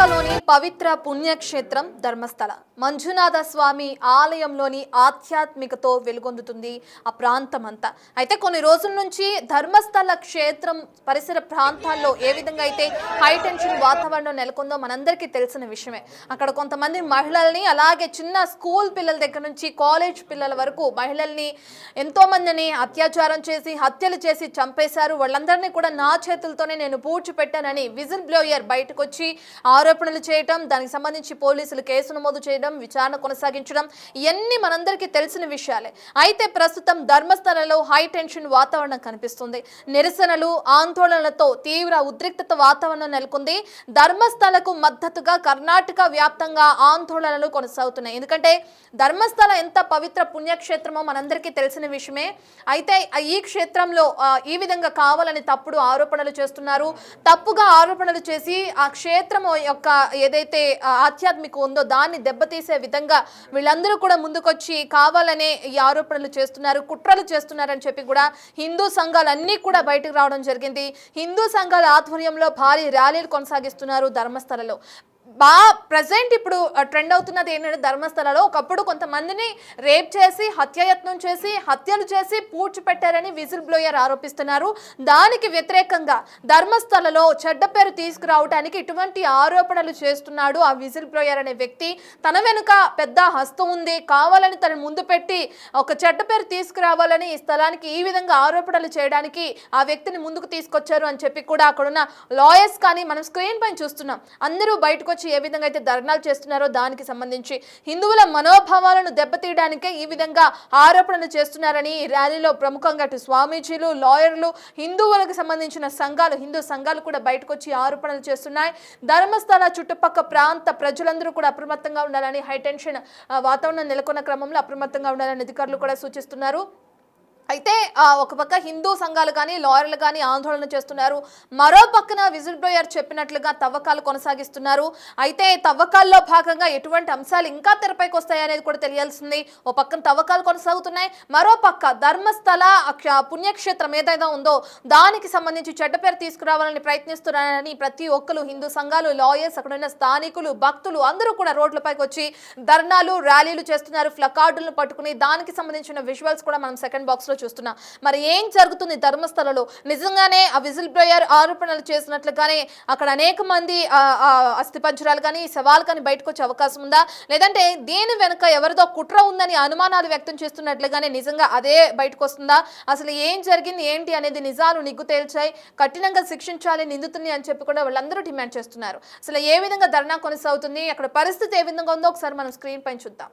కర్ణాటకలోని పవిత్ర పుణ్యక్షేత్రం ధర్మస్థల మంజునాథ స్వామి ఆలయంలోని ఆధ్యాత్మికతో వెలుగొందుతుంది ఆ ప్రాంతం అంతా. అయితే కొన్ని రోజుల నుంచి ధర్మస్థల క్షేత్రం పరిసర ప్రాంతాల్లో ఏ విధంగా అయితే హై టెన్షన్ వాతావరణం నెలకొందో మనందరికీ తెలిసిన విషయమే. అక్కడ కొంతమంది మహిళల్ని, అలాగే చిన్న స్కూల్ పిల్లల దగ్గర నుంచి కాలేజ్ పిల్లల వరకు మహిళల్ని ఎంతో మందిని అత్యాచారం చేసి హత్యలు చేసి చంపేశారు. వాళ్ళందరినీ కూడా నా చేతులతోనే నేను పూడ్చిపెట్టానని విజిల్ బ్లోయర్ బయటకు వచ్చి ఆరోపణలు చేయడం, దానికి సంబంధించి పోలీసులు కేసు నమోదు చేయడం, విచారణ కొనసాగించడం ఇవన్నీ మనందరికీ తెలిసిన విషయాలే. అయితే ప్రస్తుతం ధర్మస్థలలో హై టెన్షన్ వాతావరణం కనిపిస్తుంది. నిరసనలు, ఆందోళనలతో తీవ్ర ఉద్రిక్తత వాతావరణం నెలకొంది. ధర్మస్థలకు మద్దతుగా కర్ణాటక వ్యాప్తంగా ఆందోళనలు కొనసాగుతున్నాయి. ఎందుకంటే ధర్మస్థల ఎంత పవిత్ర పుణ్యక్షేత్రమో మనందరికీ తెలిసిన విషయమే. అయితే ఈ క్షేత్రంలో ఈ విధంగా కావాలని తప్పుడు ఆరోపణలు చేస్తున్నారు. తప్పుగా ఆరోపణలు చేసి ఆ క్షేత్రం యొక్క ఏదైతే ఆధ్యాత్మిక ఉందో దాన్ని దెబ్బతీసే విధంగా వీళ్ళందరూ కూడా ముందుకొచ్చి కావాలనే ఈ ఆరోపణలు చేస్తున్నారు, కుట్రలు చేస్తున్నారని చెప్పి కూడా హిందూ సంఘాలన్నీ కూడా బయటకు రావడం జరిగింది. హిందూ సంఘాల ఆధ్వర్యంలో భారీ ర్యాలీలు కొనసాగిస్తున్నారు ధర్మస్థలలో. ప్రజెంట్ ఇప్పుడు ట్రెండ్ అవుతున్నది ఏంటంటే ధర్మస్థలలో ఒకప్పుడు కొంతమందిని రేప్ చేసి హత్యాయత్నం చేసి హత్యలు చేసి పూడ్చిపెట్టారని విజిల్ బ్లోయర్ ఆరోపిస్తున్నారు. దానికి వ్యతిరేకంగా ధర్మస్థలలో చెడ్డ పేరు తీసుకురావడానికి ఇటువంటి ఆరోపణలు చేస్తున్నాడు ఆ విజిల్ బ్లోయర్ అనే వ్యక్తి. తన వెనుక పెద్ద హస్తం ఉంది, కావాలని తన ముందు పెట్టి ఒక చెడ్డ పేరు తీసుకురావాలని ఈ స్థలానికి ఈ విధంగా ఆరోపణలు చేయడానికి ఆ వ్యక్తిని ముందుకు తీసుకొచ్చారు అని చెప్పి కూడా అక్కడున్న లాయర్స్ కానీ మనం స్క్రీన్ పైన చూస్తున్నాం. అందరూ బయటకు ఏ విధంగా అయితే ధర్నాలు చేస్తున్నారో దానికి సంబంధించి హిందువుల మనోభావాలను దెబ్బతీయడానికే ఈ విధంగా ఆరోపణలు చేస్తున్నారని ఈ ర్యాలీలో ప్రముఖంగా అటు స్వామీజీలు, లాయర్లు, హిందువులకు సంబంధించిన సంఘాలు, హిందూ సంఘాలు కూడా బయటకు వచ్చి ఆరోపణలు చేస్తున్నాయి. ధర్మస్థల చుట్టుపక్కల ప్రాంత ప్రజలందరూ కూడా అప్రమత్తంగా ఉండాలని, హై టెన్షన్ వాతావరణం నెలకొన్న క్రమంలో అప్రమత్తంగా ఉండాలని అధికారులు కూడా సూచిస్తున్నారు. అయితే ఒక పక్క హిందూ సంఘాలు కానీ లాయర్లు కానీ ఆందోళన చేస్తున్నారు. మరో పక్కన విజిల్ బ్లోయర్ చెప్పినట్లుగా తవ్వకాలు కొనసాగిస్తున్నారు. అయితే తవ్వకాల్లో భాగంగా ఎటువంటి అంశాలు ఇంకా తెరపైకి వస్తాయి అనేది కూడా తెలియాల్సింది. ఓ పక్కన తవ్వకాలు కొనసాగుతున్నాయి, మరో పక్క ధర్మస్థల పుణ్యక్షేత్రం ఏదైనా ఉందో దానికి సంబంధించి చెడ్డ పేరు తీసుకురావాలని ప్రయత్నిస్తున్నారని ప్రతి ఒక్కరు హిందూ సంఘాలు, లాయర్స్, అక్కడ ఉన్న స్థానికులు, భక్తులు అందరూ కూడా రోడ్లపైకి వచ్చి ధర్నాలు, ర్యాలీలు చేస్తున్నారు. ప్లకార్డులను పట్టుకుని దానికి సంబంధించిన విజువల్స్ కూడా మనం సెకండ్ బాక్స్ లో చూస్తున్నా. మరి ఏం జరుగుతుంది ధర్మస్థలలో? నిజంగానే ఆ విజిల్ బ్లోయర్ ఆరోపణలు చేసినట్లుగానే అక్కడ అనేక మంది అస్థిపంజరాలు కానీ సవాల్ కానీ బయటకు వచ్చే అవకాశం ఉందా, లేదంటే దీని వెనుక ఎవరిదో కుట్ర ఉందని అనుమానాలు వ్యక్తం చేస్తున్నట్లుగానే నిజంగా అదే బయటకు వస్తుందా? అసలు ఏం జరిగింది ఏంటి అనేది నిజాలు నిగ్గు తేల్చాయి, కఠినంగా శిక్షించాలి నిందితుల్ని అని చెప్పి కూడా వాళ్ళందరూ డిమాండ్ చేస్తున్నారు. అసలు ఏ విధంగా ధర్నా కొనసాగుతుంది, అక్కడ పరిస్థితి ఏ విధంగా ఉందో ఒకసారి మనం స్క్రీన్ పైన చూద్దాం.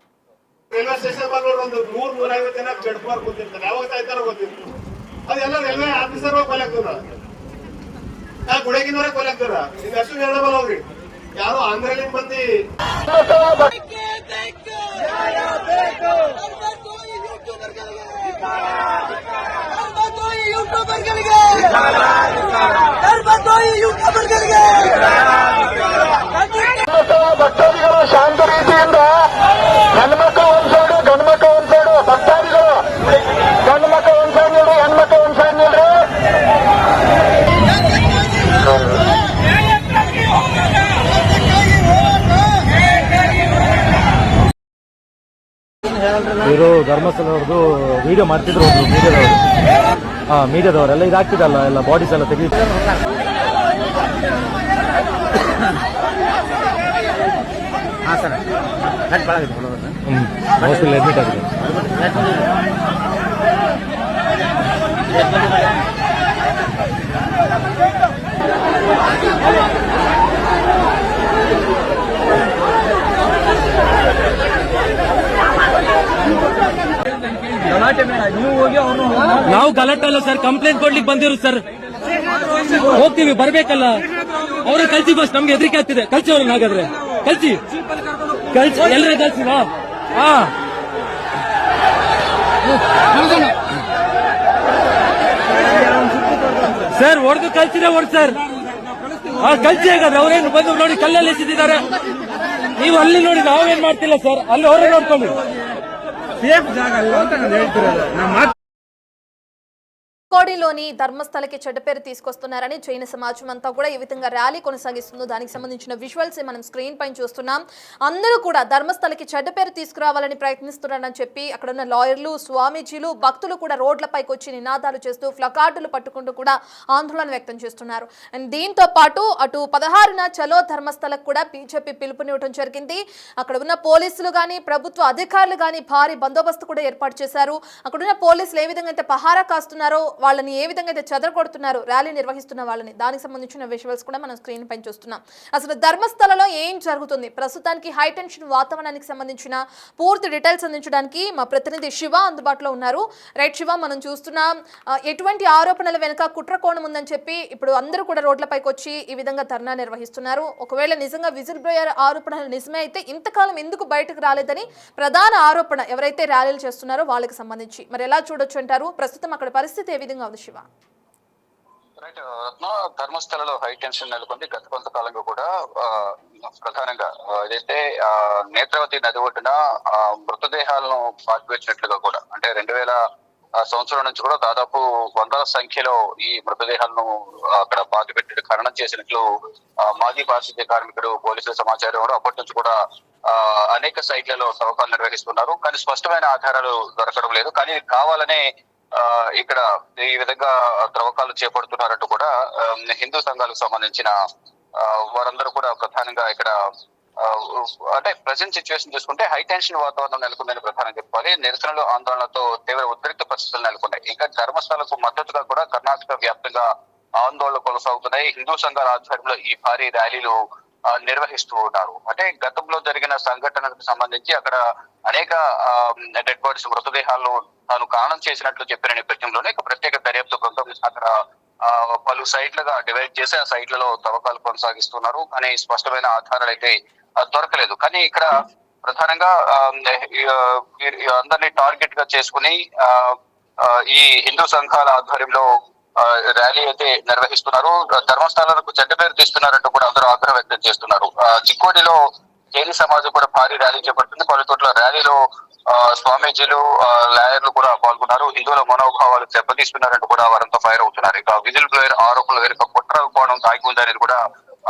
ರೈಲ್ವೆ ಸ್ಟೇಷನ್ ಬಲ್ಲಿ ಒಂದು 100-150 ಜನ ಜಡ್ಪಾರ್ ಕೂತಿರ್ತಾರೆ. ಯಾವಾಗ ತಾಯ್ತಾರೋ ಗೊತ್ತಿತ್ತು. ಅದೆಲ್ಲ ರೈಲ್ವೆ ಆಫೀಸರ್ ಕೊಲಾಗ್ತಾರ, ಗುಡಗಿನವರೇ ಕೊಲಾಗ್ತಾರ. ಈಗ ಅಷ್ಟು ಹೇಳಬಲ್ಲ ಅವ್ರಿ ಯಾರು ಆಂಧ್ರಲಿಂದ ಬಂದಿ ಭಕ್ತಾದಿಗಳು ಶಾಂತ ರೀತಿಯಿಂದ ಹೆಣ್ಮಕ್ಳು ಒಂದ್ಸೈಡು, ಗಂಡು ಮಕ್ಕಳು ಒಂದ್ಸೈಡು, ಭಕ್ತಾದಿಗಳು ಗಂಡು ಮಕ್ಕಳು ಒಂದ್ಸೈಡ್ ನೀಡ್ರಿ, ಹೆಣ್ಮಕ್ಳು ಒಂದ್ಸೈಡ್ ನೀಡ್ರಿ. ಇವರು ಧರ್ಮಸ್ಥಳವ್ರದ್ದು ವಿಡಿಯೋ ಮಾಡ್ತಿದ್ರು, ಒಬ್ರು ಮೀಡಿಯಾದವರೆಲ್ಲ ಇದಾಗ್ತಿದಲ್ಲ, ಎಲ್ಲ ಬಾಡೀಸ್ ಎಲ್ಲ ತೆಗಿ ಹಾಸ್ಪಿಟಲ್ ಅಡ್ಮಿಟ್ ಆಗಿದೆ. ನಾವು ಗಲಾಟೆ ಅಲ್ಲ ಸರ್, ಕಂಪ್ಲೇಂಟ್ ಕೊಡ್ಲಿಕ್ಕೆ ಬಂದಿರು ಸರ್. ಹೋಗ್ತೀವಿ, ಬರ್ಬೇಕಲ್ಲ. ಅವ್ರ ಕಲ್ಸಿ ಬಸ್, ನಮ್ಗೆ ಹೆದರಿಕೆ ಆಗ್ತಿದೆ. ಕಲ್ಸಿ ಅವ್ರನ್ನ, ಹಾಗಾದ್ರೆ ಕಲ್ಸಿ ಎಲ್ಲರೂ ಕಲ್ಸಿವಾ? ಸರ್ ಹೊಡೆದು ಕಲ್ಸಿದ್ರೆ ಹೊಡ್ ಸರ್, ಕಲ್ಸಿ ಹೇಗಾದ್ರೆ. ಅವ್ರೇನು ಬಂದು ನೋಡಿ ಕಲ್ಲಲ್ಲಿ ಎಸೆದಿದ್ದಾರೆ, ನೀವು ಅಲ್ಲಿ ನೋಡಿ ನಾವೇನ್ ಮಾಡ್ತಿಲ್ಲ ಸರ್. ಅಲ್ಲಿ ಅವರೇ ನೋಡ್ಕೊಂಡು ಸೇಫ್ ಜಾಗ ಅಲ್ಲ ಅಂತ ನಾನು ಹೇಳ್ತಿರೋದು. కోడిలోని ధర్మస్థలకి చెడ్డ పేరు తీసుకొస్తున్నారని జైన సమాజం అంతా కూడా ఈ విధంగా ర్యాలీ కొనసాగిస్తుందో దానికి సంబంధించిన విజువల్స్ మనం స్క్రీన్ పైన చూస్తున్నాం. అందరూ కూడా ధర్మస్థలకి చెడ్డ పేరు తీసుకురావాలని ప్రయత్నిస్తున్నారని చెప్పి అక్కడ ఉన్న లాయర్లు, స్వామీజీలు, భక్తులు కూడా రోడ్లపైకి వచ్చి నినాదాలు చేస్తూ ప్లకార్డులు పట్టుకుంటూ కూడా ఆందోళన వ్యక్తం చేస్తున్నారు. అండ్ దీంతో పాటు అటు 16న చలో ధర్మస్థలకు కూడా బీజేపీ పిలుపునివ్వడం జరిగింది. అక్కడ ఉన్న పోలీసులు కానీ ప్రభుత్వ అధికారులు కానీ భారీ బందోబస్తు కూడా ఏర్పాటు చేశారు. అక్కడ ఉన్న పోలీసులు ఏ విధంగా అయితే పహారా కాస్తున్నారో, వాళ్ళని ఏ విధంగా అయితే చెదరగొడుతున్నారు ర్యాలీ నిర్వహిస్తున్న వాళ్ళని, దానికి సంబంధించిన విజువల్స్ కూడా మనం స్క్రీన్ పైన చూస్తున్నాం. అసలు ధర్మస్థలలో ఏం జరుగుతుంది, ప్రస్తుతానికి హై టెన్షన్ వాతావరణానికి సంబంధించిన పూర్తి డీటెయిల్స్ అందించడానికి మా ప్రతినిధి శివ అందుబాటులో ఉన్నారు. రైట్ శివ, మనం చూస్తున్నాం ఎటువంటి ఆరోపణల వెనుక కుట్ర కోణం ఉందని చెప్పి ఇప్పుడు అందరూ కూడా రోడ్లపైకి వచ్చి ఈ విధంగా ధర్నా నిర్వహిస్తున్నారు. ఒకవేళ నిజంగా విజిల్ బ్లోయర్ ఆరోపణలు నిజమే అయితే ఇంతకాలం ఎందుకు బయటకు రాలేదని ప్రధాన ఆరోపణ ఎవరైతే ర్యాలీలు చేస్తున్నారో వాళ్ళకి సంబంధించి మరి ఎలా చూడొచ్చు అంటారు? ప్రస్తుతం అక్కడ పరిస్థితి ఏ విధంగా ఉంది శివ? ధర్మస్థలలో హై టెన్షన్ నెలకొంది. గత కొంతకాలంగా కూడా ప్రధానంగా ఏదైతే నేత్రవతి నది ఒడ్డున మృతదేహాలను పాతిపెట్టినట్లుగా కూడా, అంటే 2000 సంవత్సరం నుంచి కూడా దాదాపు వందల సంఖ్యలో ఈ మృతదేహాలను అక్కడ పాతిపెట్టి ఖననం చేసినట్లు మాజీ పారిశుద్ధ్య కార్మికుడు పోలీసుల సమాచారం కూడా అప్పటి నుంచి కూడా అనేక సైట్లలో తవ్వకాలు నిర్వహిస్తున్నారు. కానీ స్పష్టమైన ఆధారాలు దొరకడం లేదు. కానీ కావాలనే ఇక్కడ ఈ విధంగా త్రవ్వకాలు చేపడుతున్నారంటూ కూడా హిందూ సంఘాలకు సంబంధించిన వారందరూ కూడా ప్రధానంగా ఇక్కడ అంటే ప్రజెంట్ సిచ్యువేషన్ చూసుకుంటే హై టెన్షన్ వాతావరణం నెలకొందని ప్రధానంగా చెప్పాలి. నిరసనలు, ఆందోళనలతో తీవ్ర ఉద్రిక్త పరిస్థితులు నెలకొన్నాయి. ఇంకా ధర్మస్థలకు మద్దతుగా కూడా కర్ణాటక వ్యాప్తంగా ఆందోళనలు కొనసాగుతున్నాయి. హిందూ సంఘాల ఆధ్వర్యంలో ఈ భారీ ర్యాలీలు నిర్వహిస్తూ ఉన్నారు. అంటే గతంలో జరిగిన సంఘటనకు సంబంధించి అక్కడ అనేక డెడ్ బాడీస్, మృతదేహాలను తాను ఖననం చేసినట్లు చెప్పిన నేపథ్యంలోనే ప్రత్యేక దర్యాప్తు బృందం అక్కడ పలు సైట్లుగా డివైడ్ చేసి ఆ సైట్లలో తవ్వకాలు కొనసాగిస్తున్నారు. కానీ స్పష్టమైన ఆధారాలు అయితే దొరకలేదు. కానీ ఇక్కడ ప్రధానంగా అందరినీ టార్గెట్ గా చేసుకుని ఈ హిందూ సంఘాల ఆధ్వర్యంలో ర్యాలీ అయితే నిర్వహిస్తున్నారు. ధర్మస్థలాలకు చెడ్డ పేరు తీస్తున్నారంటూ కూడా అందరూ ఆగ్రహం వ్యక్తం చేస్తున్నారు. చిక్కోడిలో జైన సమాజం కూడా భారీ ర్యాలీ చేపడుతుంది. పలు చోట్ల ర్యాలీలో స్వామీజీలు, లాయర్లు కూడా పాల్గొన్నారు. హిందువుల మనోభావాలు దెబ్బతీస్తున్నారంటూ కూడా వారంతా ఫైర్ అవుతున్నారు. ఇక విజిల్ బ్లోయర్ ఆరోపణల వెనుక కుట్ర కోణం దాగి ఉందనేది కూడా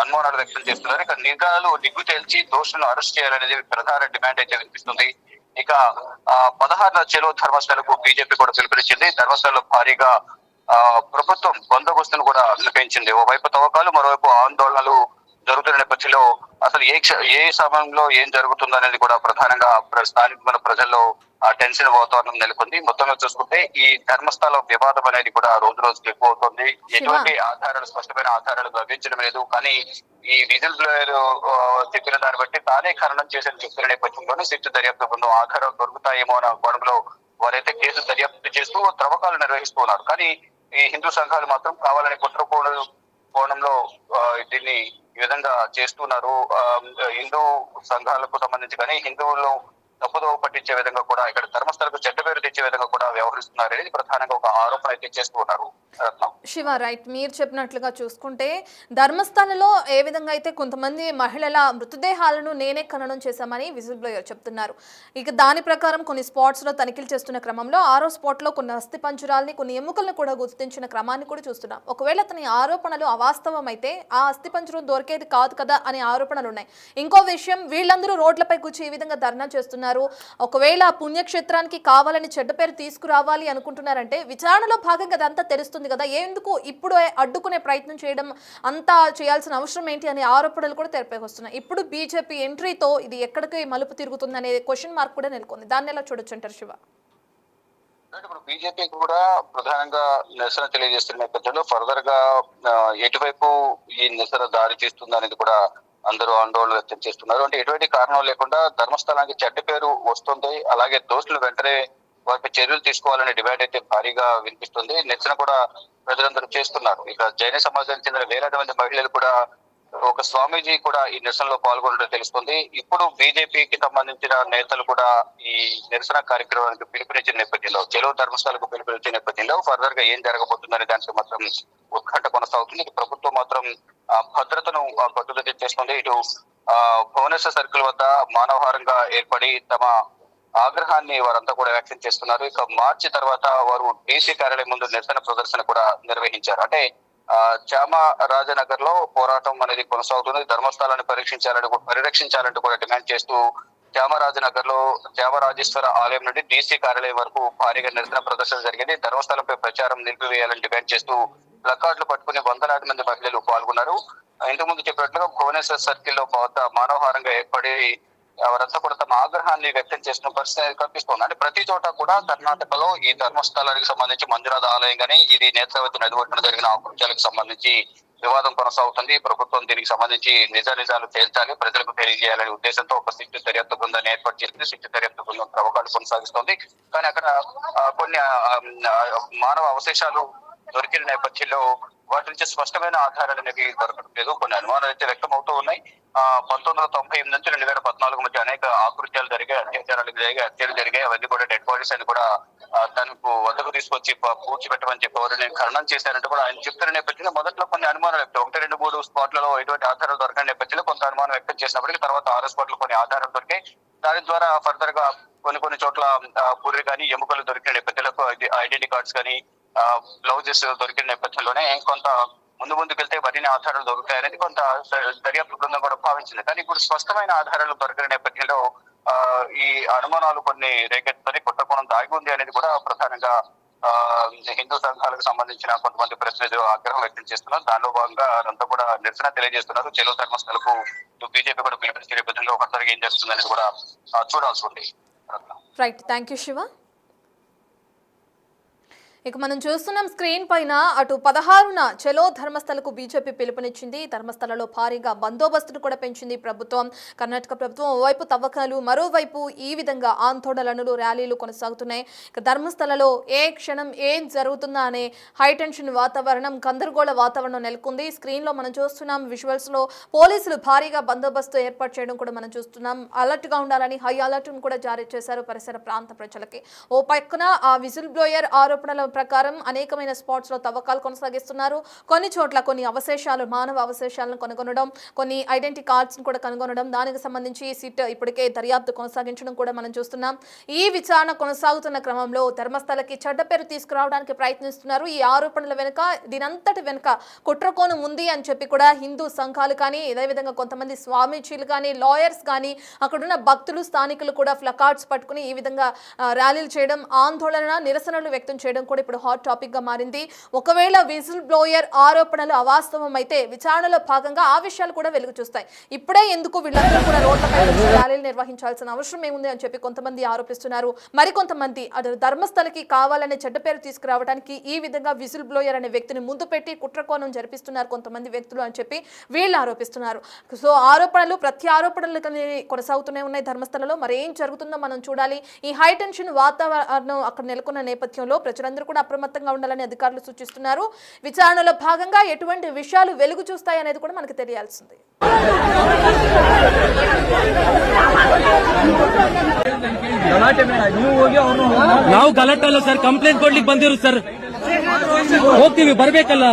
అనుమానాలు వ్యక్తం చేస్తున్నారు. ఇక నిఘాలు నిగ్గు తేల్చి దోషులను అరెస్ట్ చేయాలనేది ప్రధాన డిమాండ్ అయితే వినిపిస్తుంది. ఇక 16న చెలో ధర్మస్థలకు బీజేపీ కూడా పిలుపునిచ్చింది. ధర్మస్థలలో భారీగా ప్రభుత్వం బందోబస్తును కూడా పెంచింది. ఓవైపు తవ్వకాలు, మరోవైపు ఆందోళనలు జరుగుతున్న నేపథ్యంలో అసలు ఏ సమయంలో ఏం జరుగుతుందనేది కూడా ప్రధానంగా స్థానిక ప్రజల్లో టెన్షన్ వాతావరణం నెలకొంది. మొత్తంగా చూసుకుంటే ఈ ధర్మస్థల వివాదం అనేది కూడా రోజు రోజుకి ఎక్కువ అవుతుంది. ఎటువంటి ఆధారాలు, స్పష్టమైన ఆధారాలు లభించడం లేదు. కానీ ఈ విజిల్ బ్లోయర్ చెప్పిన దాన్ని బట్టి తానే ఖననం చేసిన చెప్పిన నేపథ్యంలోనే సిట్టు దర్యాప్తు బృందం ఆధారాలు దొరుకుతాయేమో అన్న కోణంలో వారైతే కేసు దర్యాప్తు చేస్తూ త్రవ్వకాలు నిర్వహిస్తూ ఉన్నారు. కానీ ఈ హిందూ సంఘాలు మాత్రం కావాలని కుట్ర కోణంలో దీన్ని ఈ విధంగా చేస్తున్నారు. హిందూ సంఘాలకు సంబంధించి కానీ హిందువులను తప్పుదోవ పట్టించే విధంగా కూడా, ఇక్కడ ధర్మస్థలకు చెడ్డ పేరు తెచ్చే విధంగా కూడా వ్యవహరిస్తున్నారు అనేది ప్రధానంగా ఒక ఆరోపణ అయితే చేస్తూ ఉన్నారు. శివ, రైట్, మీరు చెప్పినట్లుగా చూసుకుంటే ధర్మస్థానంలో ఏ విధంగా అయితే కొంతమంది మహిళల మృతదేహాలను నేనే ఖననం చేశామని విజిల్ బ్లోయర్ చెప్తున్నారు. ఇక దాని ప్రకారం కొన్ని స్పాట్స్ లో తనిఖీలు చేస్తున్న క్రమంలో 6వ స్పాట్ లో కొన్ని అస్థి పంజరాల్ని, కొన్ని ఎముకలను కూడా గుర్తించిన క్రమాన్ని కూడా చూస్తున్నాం. ఒకవేళ అతని ఆరోపణలు అవాస్తవం అయితే ఆ అస్థి పంజరం దొరికేది కాదు కదా అనే ఆరోపణలు ఉన్నాయి. ఇంకో విషయం, వీళ్ళందరూ రోడ్లపై కూర్చి ఈ విధంగా ధర్నా చేస్తున్నారు. ఒకవేళ పుణ్యక్షేత్రానికి కావాలని చెడ్డ పేరు తీసుకురావాలి అనుకుంటున్నారంటే విచారణలో భాగంగా అదంతా తెలుస్తుంది కదా, ఎందుకు ఇప్పుడు అడ్డుకునే ప్రయత్నం చేయడం, అంతా చేయాల్సిన అవసరం ఏంటి అనే ఆరోపణలు కూడా తెరపైకి వస్తున్నాయి. ఇప్పుడు బీజేపీ ఎంట్రీతో ఇది ఎక్కడికి మలుపు తిరుగుతుంది అనే క్వశ్చన్ మార్క్ కూడా నెలకొంది. దాన్ని ఎలా చూడొచ్చు అంటారు శివ? ఇప్పుడు బీజేపీ కూడా ప్రధానంగా నిరసన తెలియజేస్తున్న నేపథ్యంలో ఫర్దర్ గా ఎటువైపు ఈ నిరసన దారి తీస్తుంది అనేది కూడా అందరూ ఆందోళన వ్యక్తం చేస్తున్నారు. అంటే ఎటువంటి కారణం లేకుండా ధర్మస్థలానికి చెడ్డ పేరు వస్తుంది. అలాగే దోషులు వెంటనే వారిపై చర్యలు తీసుకోవాలనే డిమాండ్ అయితే భారీగా వినిపిస్తుంది. నిరసన కూడా ప్రజలందరూ చేస్తున్నారు. ఇక జైన సమాజానికి చెందిన వేలాది మంది మహిళలు కూడా, ఒక స్వామీజీ కూడా ఈ నిరసనలో పాల్గొనడం తెలుస్తుంది. ఇప్పుడు బీజేపీకి సంబంధించిన నేతలు కూడా ఈ నిరసన కార్యక్రమానికి పిలుపునిచ్చిన నేపథ్యంలో, చెలో ధర్మస్థలకు పిలుపునిచ్చిన నేపథ్యంలో ఫర్దర్ గా ఏం జరగబోతుందనే దానికి మాత్రం ఉత్కంఠ కొనసాగుతుంది. ప్రభుత్వం మాత్రం భద్రతను కట్టుదిట్టం చేస్తుంది. ఇటు భువనేశ్వర్ సర్కిల్ వద్ద మానవహారంగా ఏర్పడి తమ ఆగ్రహాన్ని వారంతా కూడా వ్యక్తం చేస్తున్నారు. ఇక మార్చి తర్వాత వారు డీసీ కార్యాలయం ముందు నిరసన ప్రదర్శన కూడా నిర్వహించారు. అంటే చామరాజనగర్ లో పోరాటం అనేది కొనసాగుతుంది. ధర్మస్థలాన్ని పరిరక్షించాలంటూ కూడా డిమాండ్ చేస్తూ చామరాజనగర్ లో త్యాగరాజేశ్వర ఆలయం నుండి డీసీ కార్యాలయం వరకు భారీగా నిరసన ప్రదర్శన జరిగింది. ధర్మస్థలంపై ప్రచారం నిలిపివేయాలని డిమాండ్ చేస్తూ ప్లకార్డులు పట్టుకుని వందలాది మంది మహిళలు పాల్గొన్నారు. ఇంతకుముందు చెప్పినట్లుగా భువనేశ్వర్ సర్కిల్ లో మానవహారంగా ఏర్పడి వారంతా కూడా తమ ఆగ్రహాన్ని వ్యక్తం చేసిన పరిస్థితి కనిపిస్తోంది. అంటే ప్రతి చోట కూడా కర్ణాటకలో ఈ ధర్మస్థలానికి సంబంధించి మంజునాథ ఆలయం గానీ, ఇది నేత్రవతి నది ఒడ్డున జరిగిన ఆకృత్యాలకు సంబంధించి వివాదం కొనసాగుతుంది. ప్రభుత్వం దీనికి సంబంధించి నిజాలు తేల్చాలి, ప్రజలకు తెలియజేయాలనే ఉద్దేశంతో ఒక సిట్టు దర్యాప్తు బృందాన్ని ఏర్పాటు చేసింది. సిట్టు దర్యాప్తు బృందం తవ్వకాలు కొనసాగిస్తోంది. కానీ అక్కడ కొన్ని మానవ అవశేషాలు దొరికిన నేపథ్యంలో వాటి నుంచి స్పష్టమైన ఆధారాలు అనేవి దొరకడం లేదు. కొన్ని అనుమానాలు అయితే వ్యక్తం అవుతూ ఉన్నాయి. 1998 నుంచి 2014 మధ్య అనేక ఆకృత్యాలు జరిగాయి, హత్యలు జరిగాయి. అవన్నీ కూడా డెడ్ బాడీస్ అని కూడా తనకు వద్దకు తీసుకొచ్చి పూడ్చిపెట్టమని చెప్పి ఎవరిని ఖననం చేశారంటే కూడా ఆయన చెప్తున్న నేపథ్యంలో మొదట్లో కొన్ని అనుమానాలు వ్యక్తం 1, 2, 3 స్పాట్లలో ఎటువంటి ఆధారాలు దొరకని నేపథ్యంలో కొంత అనుమానం వ్యక్తం చేసినప్పటికీ తర్వాత 6 స్పాట్లు కొన్ని ఆధారాలు దొరికాయి. దాని ద్వారా ఫర్దర్ గా కొన్ని చోట్ల పుర్రి కానీ ఎముకలు దొరికిన నేపథ్యంలో ఐడెంటిటీ కార్డ్స్ కానీ బ్లౌజెస్ దొరికిన నేపథ్యంలోనే కొంత ముందుకు వెళ్తే మరిన్ని ఆధారాలు దొరుకుతాయనేది కొంత దర్యాప్తు బృందం కూడా భావించింది. కానీ ఇప్పుడు స్పష్టమైన ఆధారాలు దొరికిన నేపథ్యంలో ఈ అనుమానాలు కొన్ని రేకెత్తుకొని కుట్రకోణం దాగి ఉంది అనేది కూడా ప్రధానంగా హిందూ సంఘాలకు సంబంధించిన కొంతమంది ప్రతినిధులు ఆగ్రహం వ్యక్తం చేస్తున్నారు. దానిలో భాగంగా అంతా కూడా నిరసన తెలియజేస్తున్నారు. చెలో ధర్మస్థలకు బీజేపీ కూడా పిలుపునిచ్చే నేపథ్యంలో ఒకసారిగా ఏం జరుగుతుందనేది కూడా చూడాల్సి ఉంది. Right, thank you Shiva. ఇక మనం చూస్తున్నాం స్క్రీన్ పైన అటు 16న చెలో ధర్మస్థలకు బీజేపీ పిలుపునిచ్చింది. ధర్మస్థలలో భారీగా బందోబస్తును కూడా పెంచింది ప్రభుత్వం. కర్ణాటక ప్రభుత్వం ఓవైపు తవ్వకాలు, మరోవైపు ఈ విధంగా ఆందోళనలు, ర్యాలీలు కొనసాగుతున్నాయి. ఇక ధర్మస్థలలో ఏ క్షణం ఏం జరుగుతుందా అనే హైటెన్షన్ వాతావరణం, గందరగోళ వాతావరణం నెలకొంది. స్క్రీన్లో మనం చూస్తున్నాం విజువల్స్లో పోలీసులు భారీగా బందోబస్తు ఏర్పాటు చేయడం కూడా మనం చూస్తున్నాం. అలర్ట్గా ఉండాలని హై అలర్ట్ను కూడా జారీ చేశారు పరిసర ప్రాంత ప్రజలకి. ఓ పక్కన ఆ విజిల్ బ్లోయర్ ఆరోపణల ప్రకారం అనేకమైన స్పాట్స్ లో తవ్వకాలు కొనసాగిస్తున్నారు. కొన్ని చోట్ల కొన్ని అవశేషాలు, మానవ అవశేషాలను కనుగొనడం, కొన్ని ఐడెంటిటీ కార్డ్స్ కూడా కనుగొనడం, దానికి సంబంధించి సిట్ ఇప్పటికే దర్యాప్తు కొనసాగించడం కూడా మనం చూస్తున్నాం. ఈ విచారణ కొనసాగుతున్న క్రమంలో ధర్మస్థలకి చెడ్డ పేరు తీసుకురావడానికి ప్రయత్నిస్తున్నారు. ఈ ఆరోపణల వెనుక, దీనంతటి వెనుక కుట్రకోణం ఉంది అని చెప్పి కూడా హిందూ సంఘాలు కానీ, అదేవిధంగా కొంతమంది స్వామీజీలు కానీ, లాయర్స్ కానీ, అక్కడున్న భక్తులు, స్థానికులు కూడా ప్లకార్డ్స్ పట్టుకుని ఈ విధంగా ర్యాలీలు చేయడం, ఆందోళన, నిరసనలు వ్యక్తం చేయడం కూడా ఇప్పుడు హాట్ టాపిక్ గా మారింది. ఒకవేళ విజిల్ బ్లోయర్ ఆరోపణలు అవాస్తవం అయితే విచారణలో భాగంగా ఆ విషయాలు కూడా వెలుగు చూస్తాయి. ఇప్పుడే ఎందుకు వీళ్ళందరూ కూడా రోడ్లపై ర్యాలీలు నిర్వహించాల్సిన అవసరం ఏముంది అని చెప్పి కొంతమంది ఆరోపిస్తున్నారు. మరికొంతమంది అటు ధర్మస్థలకి కావాలనే చెడ్డ పేరు తీసుకురావడానికి ఈ విధంగా విజిల్ బ్లోయర్ అనే వ్యక్తిని ముందు పెట్టి కుట్రకోణం జరిపిస్తున్నారు కొంతమంది వ్యక్తులు అని చెప్పి వీళ్ళు ఆరోపిస్తున్నారు. సో ఆరోపణలు, ప్రత్యారోపణలు కొనసాగుతూనే ఉన్నాయి ధర్మస్థలలో. మరి ఏం జరుగుతుందో మనం చూడాలి. ఈ హై టెన్షన్ వాతావరణం అక్కడ నెలకొన్న నేపథ్యంలో ప్రజలందరూ కూడా అప్రమత్తంగా ఉండాలని అధికారులు సూచిస్తున్నారు. విచారణలో భాగంగా ఎటువంటి విషయాలు వెలుగు చూస్తాయి అనేది కూడా మనకు తెలియాల్సింది. ನಾವು ಗಲಾಟೆ ಅಲ್ಲ ಸರ್, ಕಂಪ್ಲೇಂಟ್ ಕೊಡ್ಲಿಕ್ಕೆ ಬಂದಿರು ಸರ್. ಹೋಗ್ತೀವಿ, ಬರ್ಬೇಕಲ್ಲ.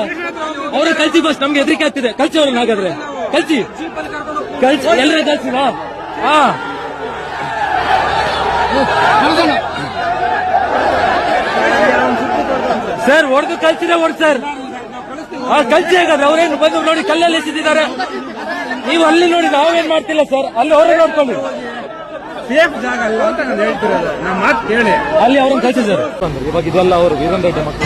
ಅವ್ರ ಕಲ್ಸಿ ಫಸ್ಟ್, ನಮ್ಗೆ ಹೆದರಿಕೆ ಆಗ್ತಿದೆ. ಕಲ್ಸಿ ಅವ್ರನ್ನ ಹಾಗಾದ್ರೆ ಕಲ್ಸಿ ಎಲ್ಲರೂ ಕಲ್ಸಿವಾ? ಹಾ ಸರ್, ಹೊಡೆದು ಕಲ್ಸಿದೆ ಹೊಡ್ ಸರ್. ಕಲ್ಸಿ ಹೇಗಾದ್ರೆ ಅವ್ರೇನು ಬಂದು ನೋಡಿ ಕಲ್ಲಲ್ಲಿ ಎಸೆದಿದ್ದಾರೆ. ನೀವು ಅಲ್ಲಿ ನೋಡಿ, ನಾವೇನ್ ಮಾಡ್ತಿಲ್ಲ ಸರ್. ಅಲ್ಲಿ ಅವರೇ ನೋಡ್ಕೊಳ್ಳಿ. ಸೇಫ್ ಜಾಗ ಅಲ್ಲ ಅಂತ ನಾನು ಹೇಳ್ತಿರೋದು. ನಮ್ಮ ಮಾತು ಕೇಳಿ. ಅಲ್ಲಿ ಅವ್ರನ್ನ ಕಲ್ಸಿ ಸರ್. ಇವಾಗ ಇದೆಲ್ಲ ಅವರು ವೀರನ್ ರೆಡ್ಡಿ ಮಕ್ಕಳು.